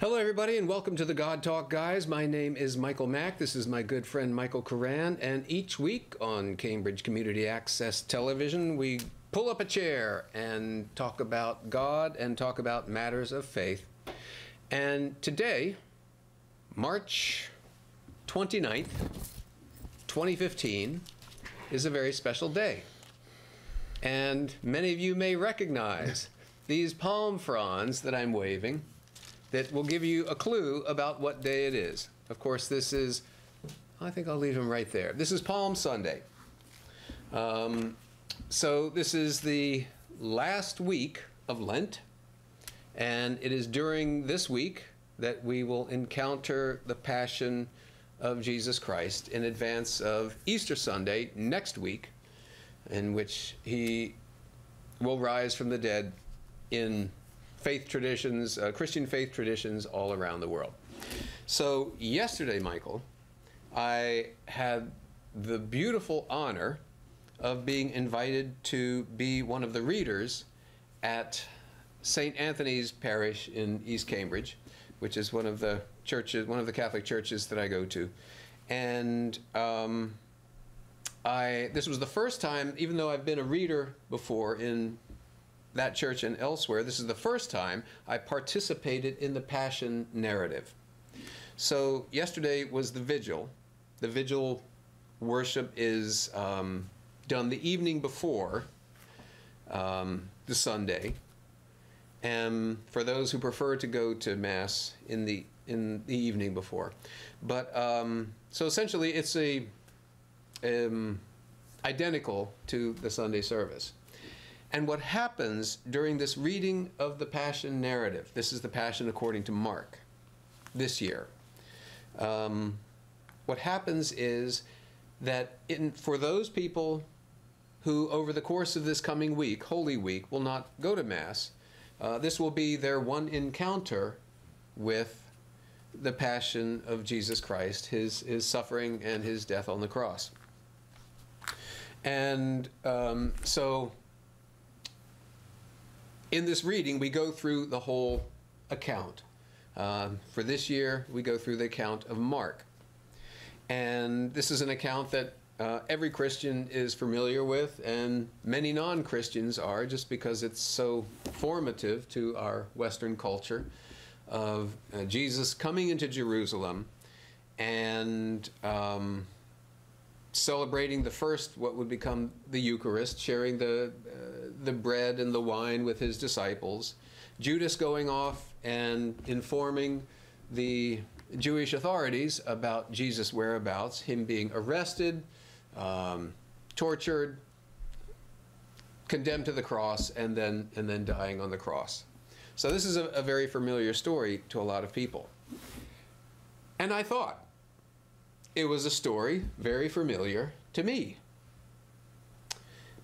Hello, everybody, and welcome to the God Talk, guys. My name is Michael Mack. This is my good friend Michael Koran, and each week on Cambridge Community Access Television, we pull up a chair and talk about God and talk about matters of faith. And today, March 29th, 2015, is a very special day. And many of you may recognize these palm fronds that I'm waving that will give you a clue about what day it is. Of course, this is, I think I'll leave them right there. This is Palm Sunday. So this is the last week of Lent, and it is during this week that we will encounter the Passion of Jesus Christ in advance of Easter Sunday next week, in which he will rise from the dead in faith traditions, Christian faith traditions all around the world. So yesterday, Michael, I had the beautiful honor of being invited to be one of the readers at St. Anthony's Parish in East Cambridge, which is one of the churches, one of the Catholic churches that I go to. And this was the first time, even though I've been a reader before in that church and elsewhere, this is the first time I participated in the Passion narrative. So yesterday was the vigil. The vigil worship is done the evening before the Sunday, and for those who prefer to go to Mass in the evening before. But so essentially it's identical to the Sunday service. And what happens during this reading of the Passion narrative, this is the Passion according to Mark this year, what happens is that for those people who over the course of this coming week, Holy Week, will not go to Mass, this will be their one encounter with the Passion of Jesus Christ, his suffering and his death on the cross. And so in this reading, we go through the whole account. For this year, we go through the account of Mark. And this is an account that every Christian is familiar with, and many non-Christians are, just because it's so formative to our Western culture of Jesus coming into Jerusalem and celebrating the first, what would become the Eucharist, sharing the bread and the wine with his disciples, Judas going off and informing the Jewish authorities about Jesus' whereabouts, him being arrested, tortured, condemned to the cross, and then dying on the cross. So this is a very familiar story to a lot of people. And I thought it was a story very familiar to me.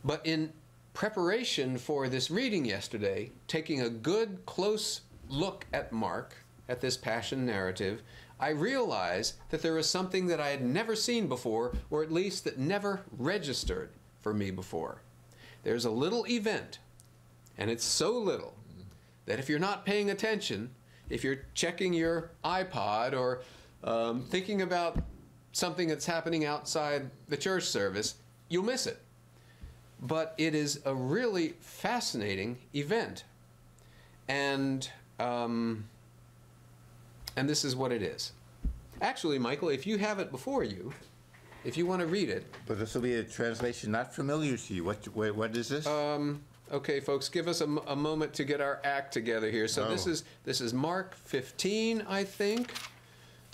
But in preparation for this reading yesterday, taking a good close look at Mark, at this Passion narrative, I realized that there was something that I had never seen before, or at least that never registered for me before. There's a little event, and it's so little that if you're not paying attention, if you're checking your iPod or thinking about something that's happening outside the church service, you'll miss it. But it is a really fascinating event. And this is what it is. Actually, Michael, if you have it before you, if you want to read it. But this will be a translation not familiar to you. What is this? Okay, folks, give us a moment to get our act together here. So this is Mark 15, I think.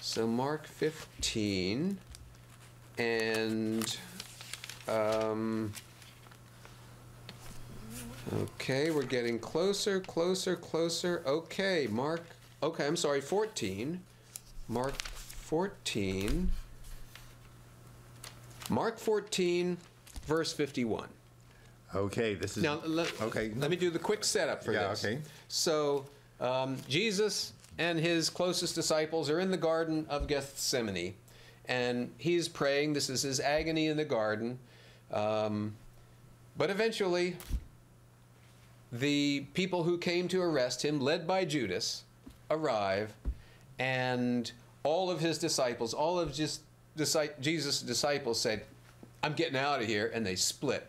So Mark 15, and okay, we're getting closer, closer, closer. Okay, I'm sorry, 14. Mark 14. Mark 14, verse 51. Okay, this is... Now, let me do the quick setup for this. Okay. So, Jesus and his closest disciples are in the Garden of Gethsemane, and he's praying. This is his agony in the garden. But eventually, the people who came to arrest him, led by Judas, arrive, and all of his disciples, all of Jesus' disciples said, I'm getting out of here, and they split.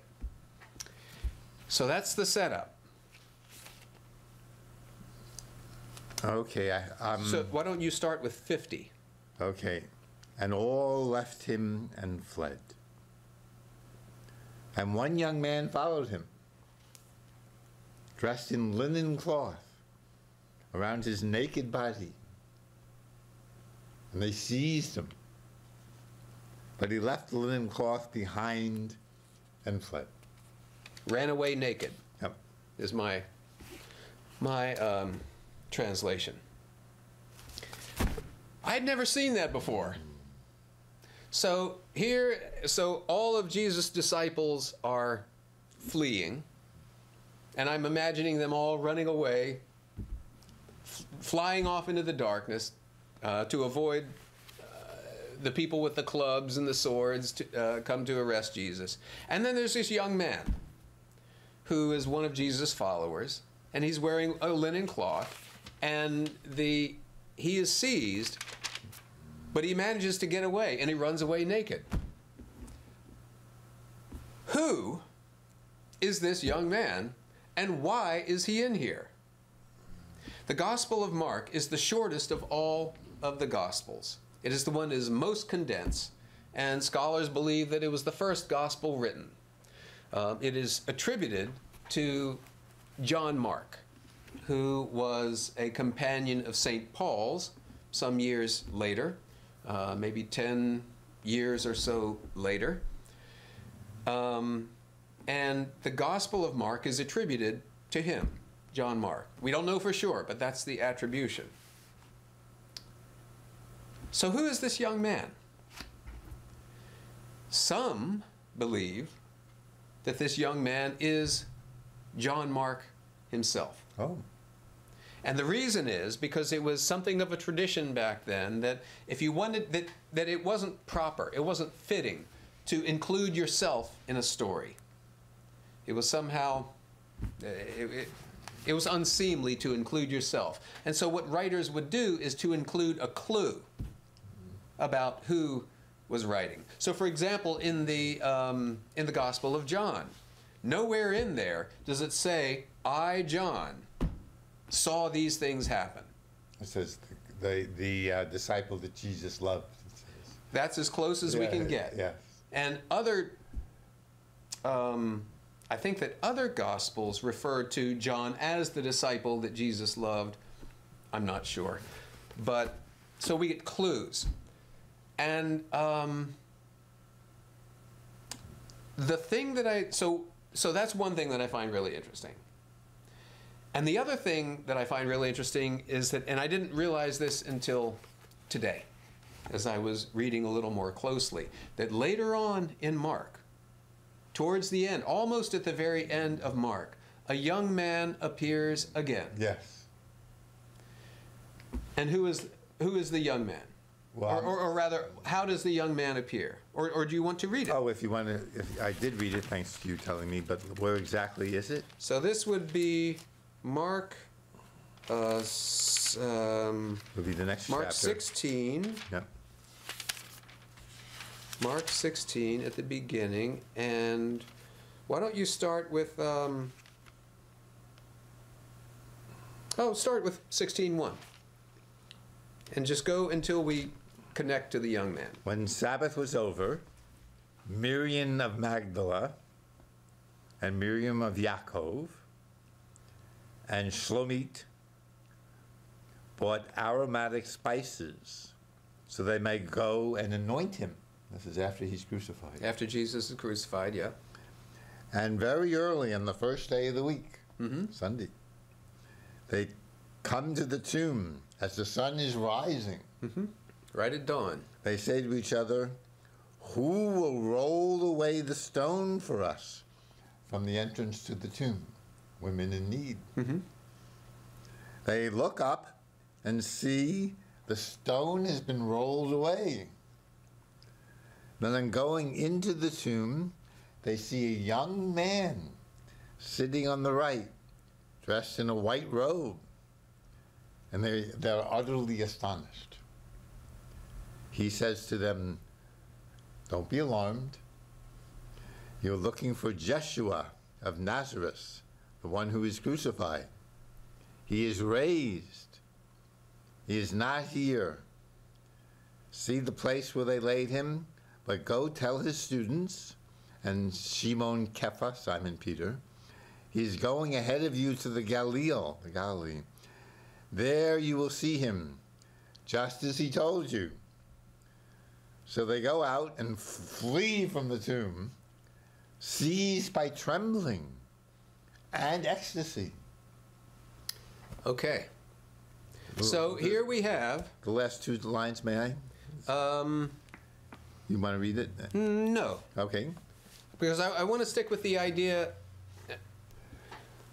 So that's the setup. Okay. So why don't you start with 50? Okay. And all left him and fled. And one young man followed him, dressed in linen cloth around his naked body. And they seized him. But he left the linen cloth behind and fled. Ran away naked. Yep. Is my translation. I'd never seen that before. So all of Jesus' disciples are fleeing, and I'm imagining them all running away, flying off into the darkness to avoid the people with the clubs and the swords to come to arrest Jesus. And then there's this young man who is one of Jesus' followers, and he's wearing a linen cloth, and he is seized, but he manages to get away, and he runs away naked. Who is this young man, and why is he in here? The Gospel of Mark is the shortest of all of the Gospels. It is the one that is most condensed, and scholars believe that it was the first Gospel written. It is attributed to John Mark, who was a companion of St. Paul's some years later, maybe 10 years or so later. And the Gospel of Mark is attributed to him, John Mark. We don't know for sure, but that's the attribution. So who is this young man? Some believe that this young man is John Mark himself. Oh. And the reason is because it was something of a tradition back then that if you wanted that it wasn't proper, it wasn't fitting to include yourself in a story. It was somehow it was unseemly to include yourself. And so what writers would do is to include a clue about who was writing. So for example, in the Gospel of John, nowhere in there does it say, I, John, saw these things happen. It says the disciple that Jesus loved. That's as close as we can get. Yeah. And other, I think that other Gospels refer to John as the disciple that Jesus loved. I'm not sure. But, so we get clues. And the thing that so that's one thing that I find really interesting. And the other thing that I find really interesting is that, and I didn't realize this until today, as I was reading a little more closely, that later on in Mark, towards the end, almost at the very end of Mark, a young man appears again. Yes. And who is the young man? Well, or rather, how does the young man appear? Or do you want to read it? Oh, if you want to, I did read it, thanks to you telling me, but where exactly is it? So this would be Mark, Would be the next Mark chapter. 16. Yeah. Mark 16 at the beginning, and why don't you start with, start with 16:1, and just go until we connect to the young man. When Sabbath was over, Miriam of Magdala and Miriam of Yaakov and Shlomit bought aromatic spices so they may go and anoint him. This is after he's crucified. After Jesus is crucified, yeah. And very early on the first day of the week, Sunday, they come to the tomb as the sun is rising. Right at dawn. They say to each other, who will roll away the stone for us from the entrance to the tomb? Women in need. They look up and see the stone has been rolled away. Then going into the tomb, they see a young man sitting on the right, dressed in a white robe. and they're utterly astonished. He says to them, "Don't be alarmed. You're looking for Jeshua of Nazareth, the one who is crucified. He is raised. He is not here. See the place where they laid him, but go tell his students and Shimon Kepha, Simon Peter, he is going ahead of you to the Galilee. There you will see him, just as he told you." So they go out and flee from the tomb, seized by trembling and ecstasy. Okay. So here we have... The last two lines, may I? You want to read it? No. Okay. Because I want to stick with the idea,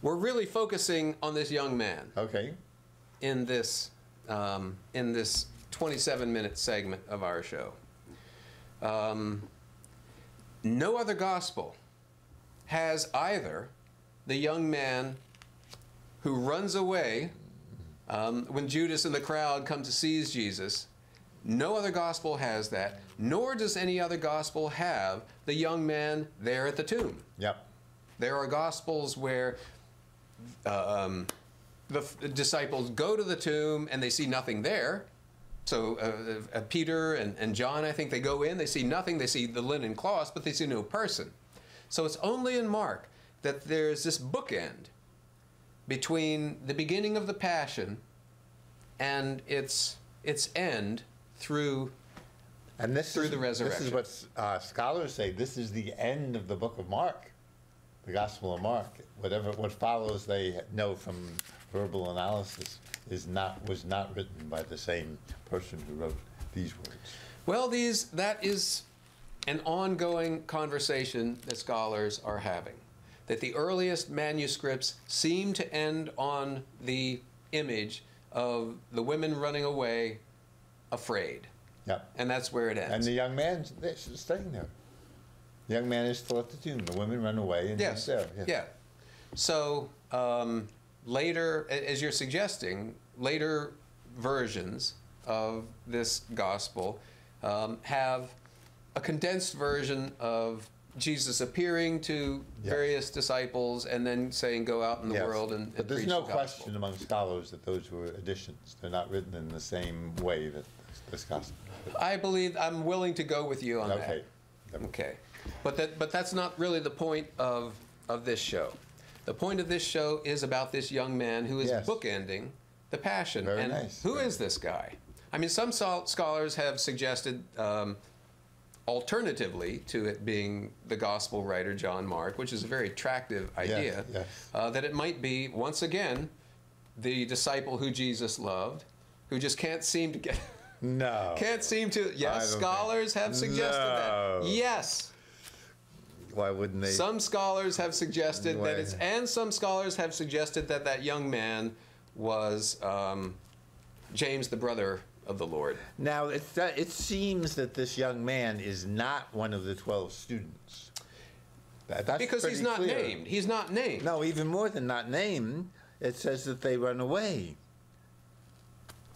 we're really focusing on this young man. Okay. In this 27-minute segment of our show. No other gospel has either the young man who runs away when Judas and the crowd come to seize Jesus. No other gospel has that, nor does any other gospel have the young man there at the tomb. Yep. There are gospels where the disciples go to the tomb and they see nothing there. So Peter and John, I think, they go in, they see nothing, they see the linen cloths, but they see no person. So it's only in Mark that there's this bookend between the beginning of the Passion and its end through the resurrection. This is what scholars say. This is the end of the book of Mark, the Gospel of Mark. What follows, they know from verbal analysis, was not written by the same person who wrote these words. Well, that is an ongoing conversation that scholars are having. That the earliest manuscripts seem to end on the image of the women running away afraid. Yep. And that's where it ends. And the young man is staying there. The young man is still at the tomb. The women run away and he's there. Yes. Yeah. So later, as you're suggesting, later versions of this gospel have a condensed version of Jesus appearing to various disciples and then saying, "Go out in the world and But there's preach no the gospel." question among scholars that those were additions. They're not written in the same way that this gospel. I'm willing to go with you on Okay. that. Okay. But that's not really the point of this show. The point of this show is about this young man who is bookending the Passion. Very and nice. who is this guy? I mean, some scholars have suggested, alternatively to it being the gospel writer John Mark, which is a very attractive idea, that it might be, once again, the disciple who Jesus loved, who just can't seem to get... No. Can't seem to... Yes, scholars have suggested that. Yes. Why wouldn't they? Some scholars have suggested that it's... And some scholars have suggested that that young man was James, the brother of the Lord. Now, it seems that this young man is not one of the 12 students. That's because he's not clear. named. He's not named. No, even more than not named, it says that they run away.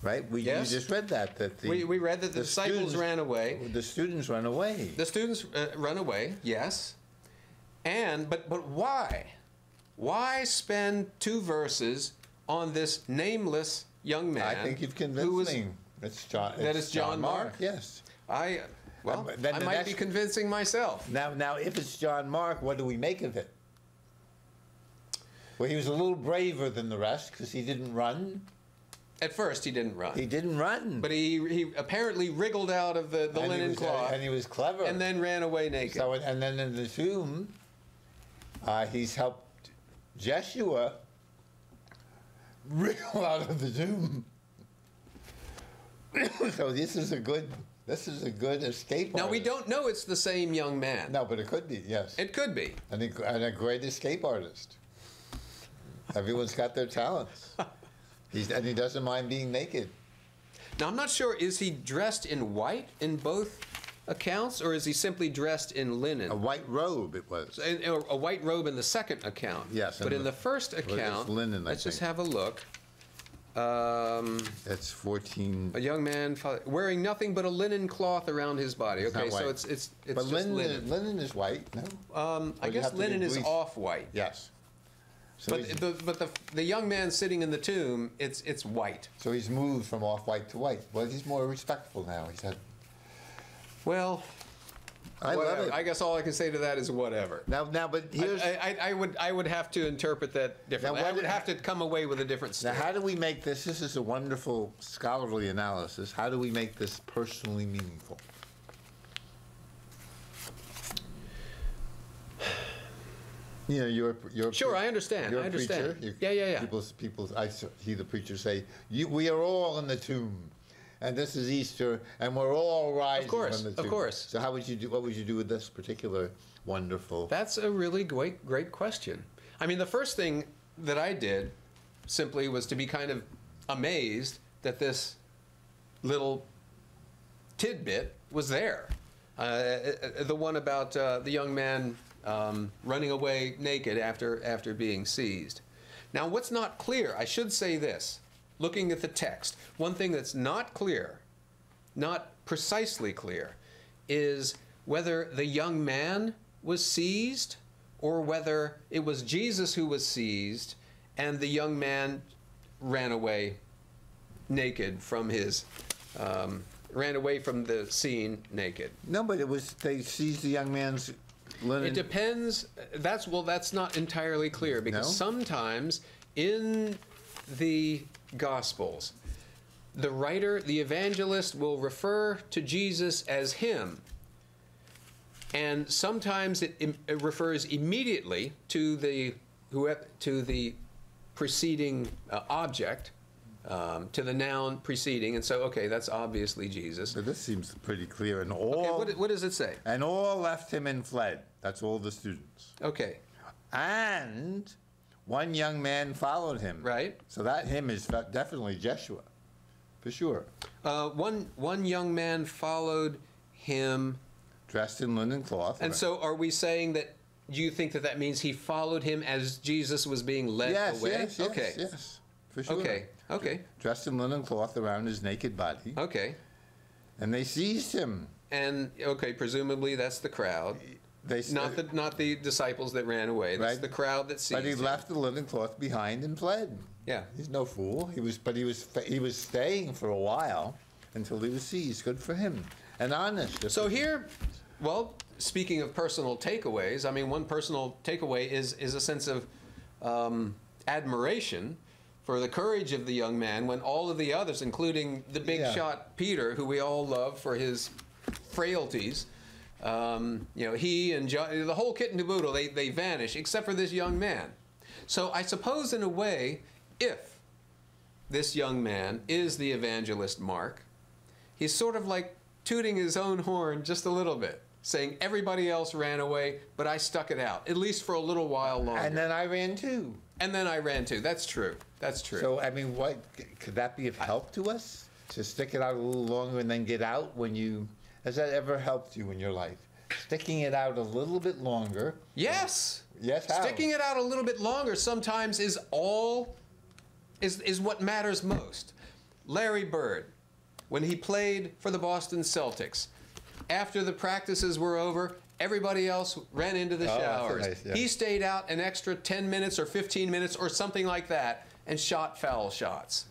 Right? You just read that. We read that the disciples ran away. The students run away. The students run away, yes. But why? Why spend 2 verses on this nameless young man? I think you've convinced me. It's John Mark. Yes. I might be convincing myself. Now, if it's John Mark, what do we make of it? Well, he was a little braver than the rest because he didn't run. At first, he didn't run. He didn't run. But he apparently wriggled out of the linen cloth. And he was clever. And then ran away naked. So, and then in the tomb, he's helped Jeshua wriggle out of the tomb. So this is a good escape. Now, we don't know it's the same young man. No, but it could be, yes. It could be. And a great escape artist. Everyone's got their talents. And he doesn't mind being naked. Now, I'm not sure, is he dressed in white in both accounts, or is he simply dressed in linen? A white robe, it was. A white robe in the second account. Yes. But in the first account, linen, let's just have a look. That's 14. A young man wearing nothing but a linen cloth around his body. It's Okay, not so white. it's But just linen, linen is white, no? I Or you guess have to be linen is bleached. off-white. Yes. So But the young man sitting in the tomb, it's white. so he's moved from off-white to white. Well, he's more respectful now. He said, Well, I love whatever. it. I guess all I can say to that is whatever. Now, but here's... I would have to interpret that differently. Now, I would have to come away with a different Now, story. how do we make this? This is a wonderful scholarly analysis. How do we make this personally meaningful? You know, you're Sure, I understand. You're I a understand. preacher. Yeah. People. I see the preacher say, "We are all in the tomb, and this is Easter, and we're all rising from the tomb." Of course. So, how would you do? What would you do with this particular wonderful? That's a really great question. I mean, the first thing that I did simply was to be kind of amazed that this little tidbit was there. The one about the young man running away naked after being seized. Now, what's not clear, I should say this, looking at the text, one thing that's not clear, not precisely clear, is whether the young man was seized or whether it was Jesus who was seized and the young man ran away naked from his, ran away from the scene naked. No, but it was they seized the young man's linen. It depends. That's not entirely clear because No? sometimes in the Gospels, the writer, the evangelist, will refer to Jesus as him, and sometimes it refers immediately to the preceding object, to the noun preceding, and so okay, that's obviously Jesus. But this seems pretty clear. And Okay, all what does it say? and all left him and fled. That's all the students. Okay, And one young man followed him. right. So that him is definitely Jeshua, for sure. One young man followed him. Dressed in linen cloth. And so are we saying that, do you think that that means he followed him as Jesus was being led away? Yes, Okay. yes, for sure. Okay. Dressed in linen cloth around his naked body. Okay. And they seized him. And, okay, presumably that's the crowd. Not the disciples that ran away. That's Right. the crowd that seized But he him. left the linen cloth behind and fled. Yeah. He's no fool. He was staying for a while until he was seized. Good for him. And honest. So here, well, speaking of personal takeaways, I mean, one personal takeaway is a sense of admiration for the courage of the young man when all of the others, including the big shot Peter, who we all love for his frailties, he and John, the whole kit and caboodle, they vanish, except for this young man. So I suppose in a way, if this young man is the evangelist Mark, he's sort of like tooting his own horn just a little bit, saying everybody else ran away, but I stuck it out, at least for a little while longer. And then I ran too. And then I ran too. That's true. That's true. So, I mean, what could that be of help to us? To stick it out a little longer and then get out when you... Has that ever helped you in your life? Sticking it out a little bit longer. Yes. Yes, how? Sticking it out a little bit longer sometimes is what matters most. Larry Bird, when he played for the Boston Celtics, after the practices were over, everybody else ran into the showers. That's nice, yeah. He stayed out an extra 10 minutes or 15 minutes or something like that and shot foul shots.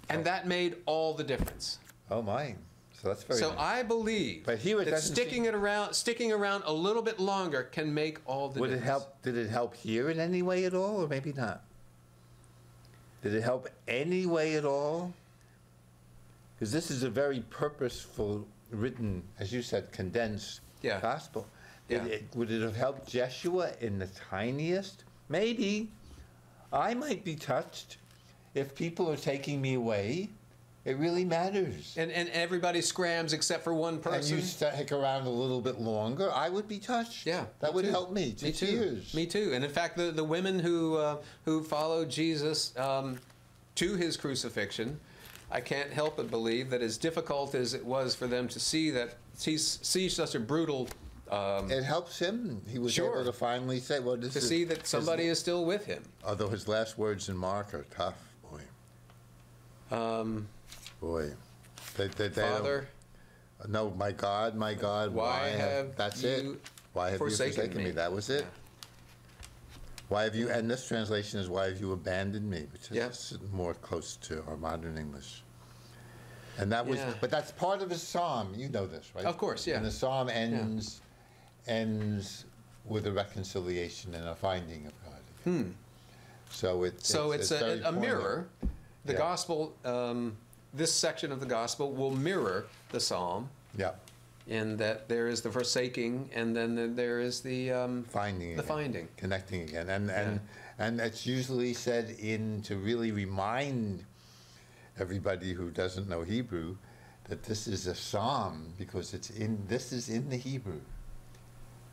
And that made all the difference. Oh, my. So that's very So nice. I believe But here it that doesn't sticking around a little bit longer can make all the Would it difference. help? Did it help here in any way at all, or maybe not? Did it help any way at all? Because this is a very purposeful, written, as you said, condensed gospel. Would it have helped Jeshua in the tiniest? Stick I might be touched if people are taking me away. It really matters. And everybody scrams except for one person. And you stick around a little bit longer, I would be touched. Yeah, that would too. help me to Me too. tears. Me too. And in fact, the women who followed Jesus to his crucifixion, I can't help but believe that as difficult as it was for them to see such a brutal. It helps him. He was able to finally say, "Well, this to is." see that somebody is still with him. Although his last words in Mark are tough, boy. Boy. They Father, no, my God, why have that's you it. Why have forsaken you forsaken me? me? That was it. Yeah. Why have you, and this translation is, why have you abandoned me, which is Yes. more close to our modern English. And that was, Yeah. but that's part of a psalm. You know this, right? Of course, yeah. And the psalm ends with a reconciliation and a finding of God. So it's very a mirror. The Yeah. gospel, this section of the gospel will mirror the psalm Yeah, in that there is the forsaking, and then there is the finding. The again, finding. connecting again, and it's usually said in to really remind everybody who doesn't know Hebrew that this is a psalm because this is in the Hebrew.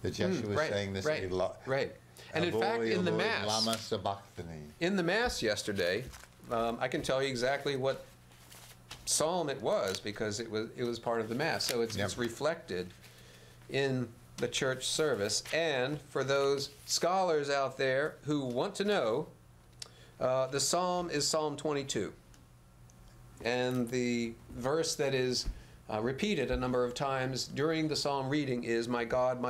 That Jeshua is right, saying this right, a lot. right. And in fact, in the Eloi, Mass, Lama sabachthani. in the Mass yesterday, I can tell you exactly what psalm it was because it was part of the Mass. So it's reflected in the church service. And for those scholars out there who want to know, the psalm is Psalm 22. And the verse that is repeated a number of times during the psalm reading is, my God,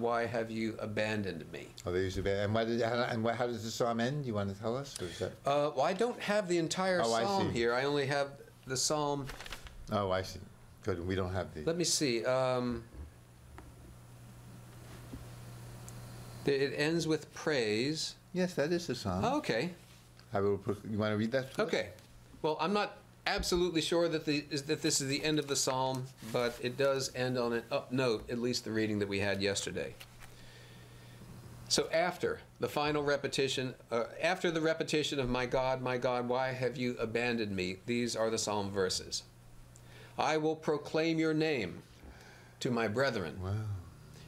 why have you abandoned me?" Oh, they used to be. And how does the psalm end? You want to tell us? Or is that? Well, I don't have the entire Oh, I psalm see. here. I only have the psalm. Oh, I see. Good. We don't have the. Let me see. It ends with praise. Yes, that is the psalm. Oh, okay. You want to read that? to us? Okay. Well, I'm not absolutely sure that this is the end of the psalm, but it does end on an up note, at least the reading that we had yesterday. So after the final repetition, after the repetition of my God, why have you abandoned me? These are the psalm verses. I will proclaim your name to my brethren. Wow.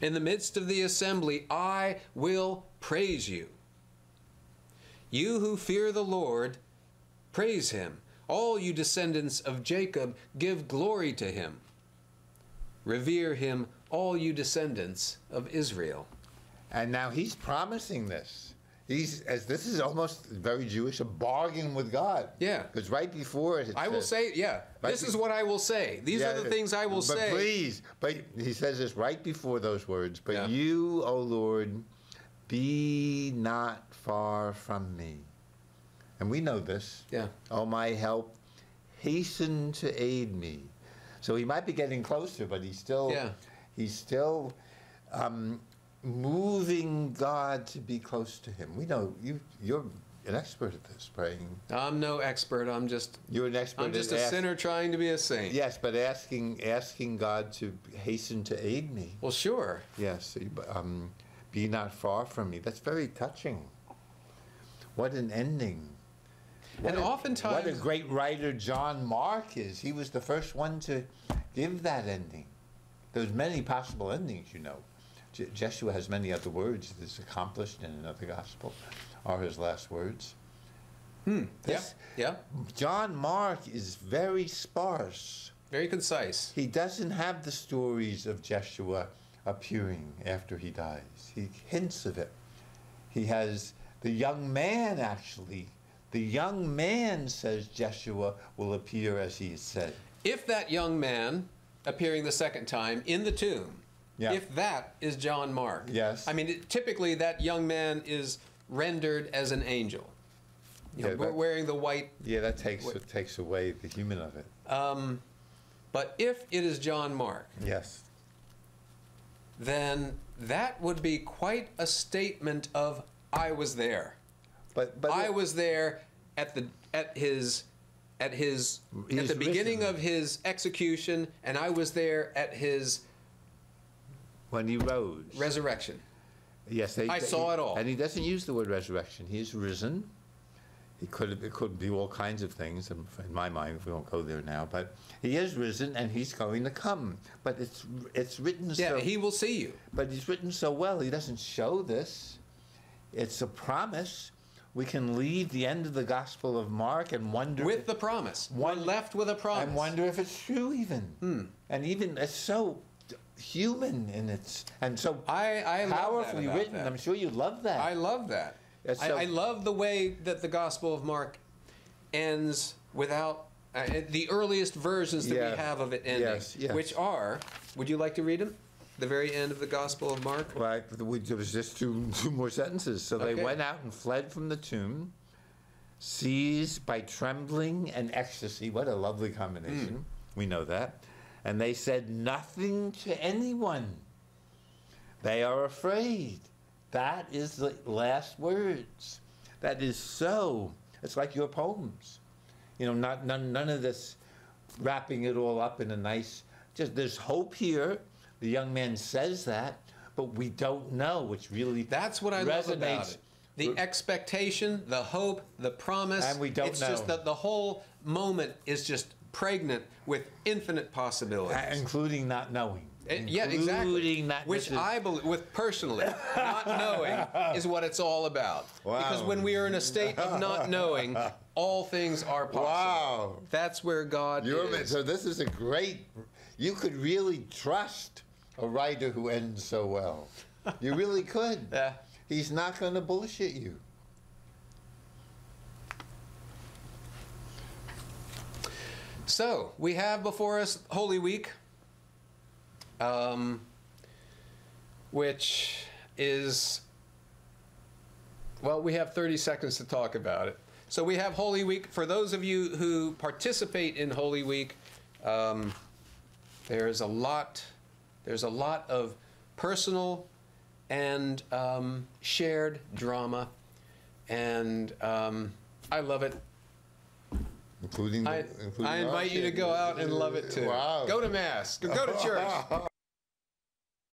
In the midst of the assembly, I will praise you. You who fear the Lord, praise him. All you descendants of Jacob, give glory to him. Revere him, all you descendants of Israel. And now he's promising this. This is almost very Jewish, a bargain with God. Yeah. Because right before it, I will say, this is what I will say. These are the things I will say. But he says this right before those words. But Yeah. you, O Lord, be not far from me. And we know this. Yeah. O my help, hasten to aid me. So he might be getting closer, but he's still moving God to be close to him. We know you're an expert at this, praying. I'm no expert. You're an expert. I'm just a sinner trying to be a saint. Yes, but asking God to hasten to aid me. Well, sure. Yes, be not far from me. That's very touching. What an ending. Oftentimes, what a great writer John Mark is. He was the first one to give that ending. There's many possible endings, you know. Jeshua has many other words that's accomplished in another gospel, are his last words. Yeah. John Mark is very sparse. Very concise. He doesn't have the stories of Jeshua appearing after he dies. He hints of it. He has the young man, actually. The young man says Jeshua will appear as he has said. If that young man appearing the second time in the tomb, if that is John Mark. Yes. I mean, typically that young man is rendered as an angel. Wearing the white. Yeah, that takes away the human of it. But if it is John Mark, yes, then that would be quite a statement of I was there. But I was there at the beginning of his execution, and I was there at his when he rose resurrection. Yes, I saw it all. And he doesn't use the word resurrection. He's risen. It could be all kinds of things in my mind. We won't go there now, but he is risen and he's going to come. But it's written so. Yeah, he will see you. But he's written so well. He doesn't show this. It's a promise. We can leave the end of the Gospel of Mark and wonder with the promise. We're left with a promise. And wonder if it's true even. And even it's so human in its and so powerfully written. I'm sure you love that. I love that. I love the way that the Gospel of Mark ends without the earliest versions that Yeah. we have of it ending, Yes, yes. which are, would you like to read them? The very end of the Gospel of Mark? Right, there was just two more sentences. So they Okay. went out and fled from the tomb, seized by trembling and ecstasy. What a lovely combination. We know that. And they said nothing to anyone. They are afraid. That is the last words. That is so. It's like your poems. You know, none of this wrapping it all up in a nice, just there's hope here. The young man says that, but we don't know, which really That's what I love about resonates. it. The expectation, the hope, the promise. And we don't it's just know. that the whole moment is just pregnant with infinite possibilities. Including not knowing. Yeah, exactly. Including not Which necessarily- I believe, with personally, not knowing is what it's all about. Wow. Because when we are in a state of not knowing, all things are possible. Wow. That's where God is. So this is a great, you could really trust a writer who ends so well. You really could. Yeah. He's not going to bullshit you. So, we have before us Holy Week, which is, well, we have 30 seconds to talk about it. So we have Holy Week. For those of you who participate in Holy Week, there's a lot of personal and shared drama, and I love it. Including I invite you to go out and love it too. Wow. Go to Mass. Go to church.